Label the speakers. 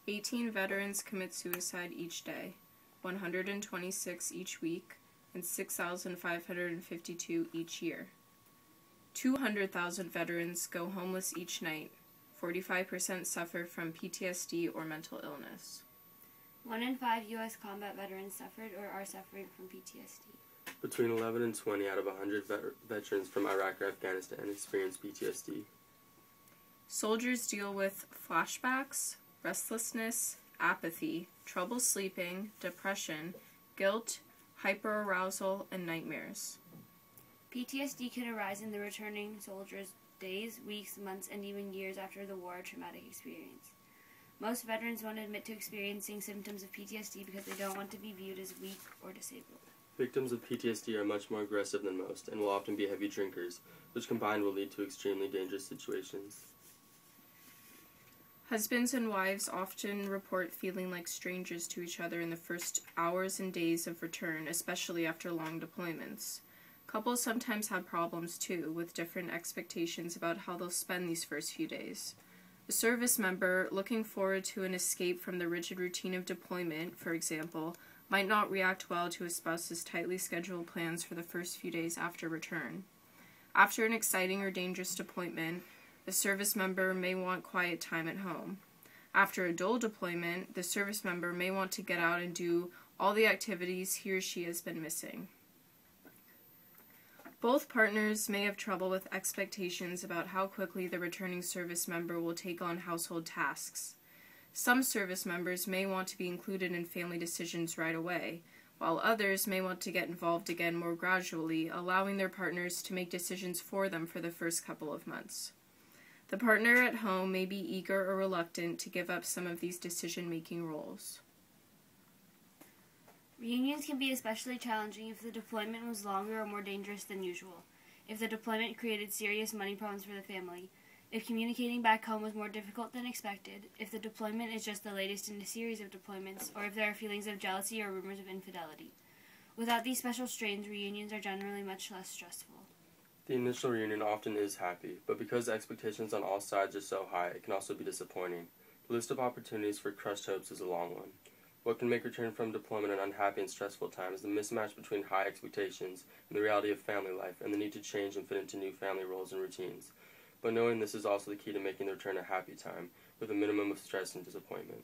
Speaker 1: 18 veterans commit suicide each day, 126 each week, and 6,552 each year. 200,000 veterans go homeless each night. 45% suffer from PTSD or mental illness.
Speaker 2: 1 in 5 U.S. combat veterans suffered or are suffering from PTSD.
Speaker 3: Between 11 and 20 out of 100 veterans from Iraq or Afghanistan experience PTSD.
Speaker 1: Soldiers deal with flashbacks, restlessness, apathy, trouble sleeping, depression, guilt, hyperarousal, and nightmares.
Speaker 2: PTSD can arise in the returning soldiers days, weeks, months, and even years after the war or traumatic experience. Most veterans won't admit to experiencing symptoms of PTSD because they don't want to be viewed as weak or disabled.
Speaker 3: Victims of PTSD are much more aggressive than most and will often be heavy drinkers, which combined will lead to extremely dangerous situations.
Speaker 1: Husbands and wives often report feeling like strangers to each other in the first hours and days of return, especially after long deployments. Couples sometimes have problems too, with different expectations about how they'll spend these first few days. A service member looking forward to an escape from the rigid routine of deployment, for example, might not react well to a spouse's tightly scheduled plans for the first few days after return. After an exciting or dangerous deployment, the service member may want quiet time at home. After a dull deployment, the service member may want to get out and do all the activities he or she has been missing. Both partners may have trouble with expectations about how quickly the returning service member will take on household tasks. Some service members may want to be included in family decisions right away, while others may want to get involved again more gradually, allowing their partners to make decisions for them for the first couple of months. The partner at home may be eager or reluctant to give up some of these decision-making roles.
Speaker 2: Reunions can be especially challenging if the deployment was longer or more dangerous than usual, if the deployment created serious money problems for the family, if communicating back home was more difficult than expected, if the deployment is just the latest in a series of deployments, or if there are feelings of jealousy or rumors of infidelity. Without these special strains, reunions are generally much less stressful.
Speaker 3: The initial reunion often is happy, but because the expectations on all sides are so high, it can also be disappointing. The list of opportunities for crushed hopes is a long one. What can make return from deployment an unhappy and stressful time is the mismatch between high expectations and the reality of family life and the need to change and fit into new family roles and routines. But knowing this is also the key to making the return a happy time, with a minimum of stress and disappointment.